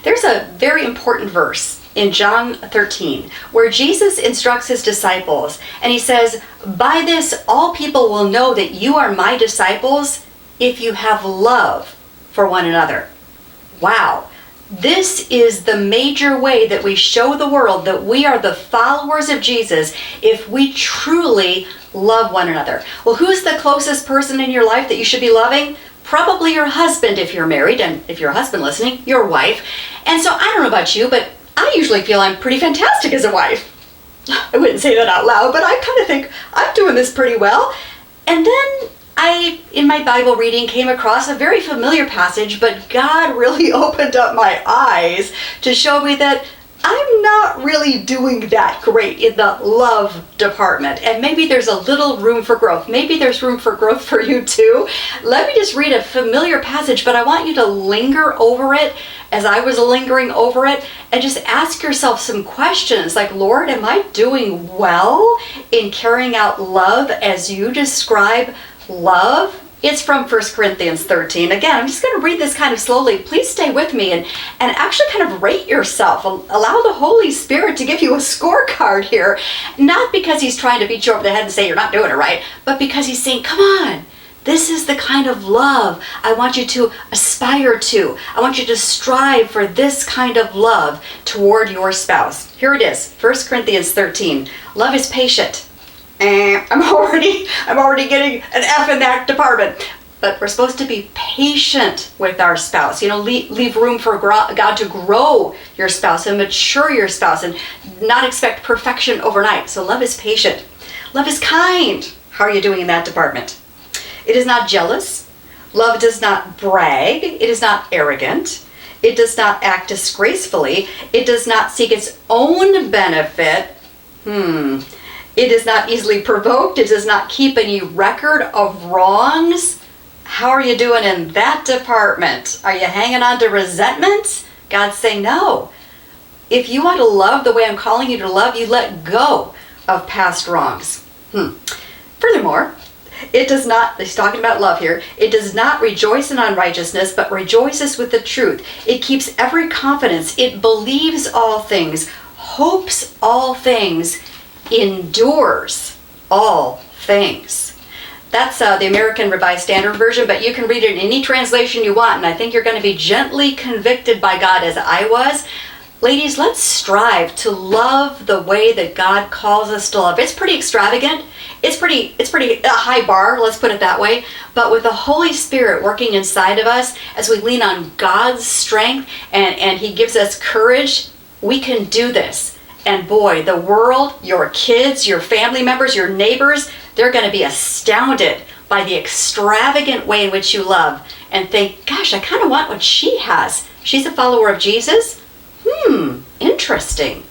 There's a very important verse in John 13 where Jesus instructs his disciples, and he says, "By this all people will know that you are my disciples if you have love for one another." Wow. This is the major way that we show the world that we are the followers of Jesus, if we truly love one another. Well, who's the closest person in your life that you should be loving? Probably your husband if you're married, and if you're a husband listening, your wife. And so I don't know about you, but I usually feel I'm pretty fantastic as a wife. I wouldn't say that out loud, but I kind of think I'm doing this pretty well. And then I, in my Bible reading, came across a very familiar passage, but God really opened up my eyes to show me that I'm not really doing that great in the love department. And maybe there's a little room for growth. Maybe there's room for growth for you too. Let me just read a familiar passage, but I want you to linger over it as I was lingering over it, and just ask yourself some questions like, Lord, am I doing well in carrying out love as you describe love? It's from 1 Corinthians 13. Again, I'm just going to read this kind of slowly. Please stay with me and actually kind of rate yourself. Allow the Holy Spirit to give you a scorecard here. Not because he's trying to beat you over the head and say you're not doing it right, but because he's saying, come on, this is the kind of love I want you to aspire to. I want you to strive for this kind of love toward your spouse. Here it is, 1 Corinthians 13. Love is patient. I'm already getting an F in that department. But we're supposed to be patient with our spouse. Leave room for God to grow your spouse and mature your spouse and not expect perfection overnight. So love is patient. Love is kind. How are you doing in that department? It is not jealous. Love does not brag. It is not arrogant. It does not act disgracefully. It does not seek its own benefit. It is not easily provoked. It does not keep any record of wrongs. How are you doing in that department? Are you hanging on to resentment? God's saying no. If you want to love the way I'm calling you to love, you let go of past wrongs. Furthermore, it does not, he's talking about love here, it does not rejoice in unrighteousness, but rejoices with the truth. It keeps every confidence. It believes all things, hopes all things, endures all things. That's the American Revised Standard Version, but you can read it in any translation you want, and I think you're going to be gently convicted by God as I was. Ladies, let's strive to love the way that God calls us to love. It's pretty extravagant. It's pretty a high bar, let's put it that way. But with the Holy Spirit working inside of us, as we lean on God's strength and he gives us courage, we can do this. And boy, the world, your kids, your family members, your neighbors, they're going to be astounded by the extravagant way in which you love and think, gosh, I kind of want what she has. She's a follower of Jesus? Interesting.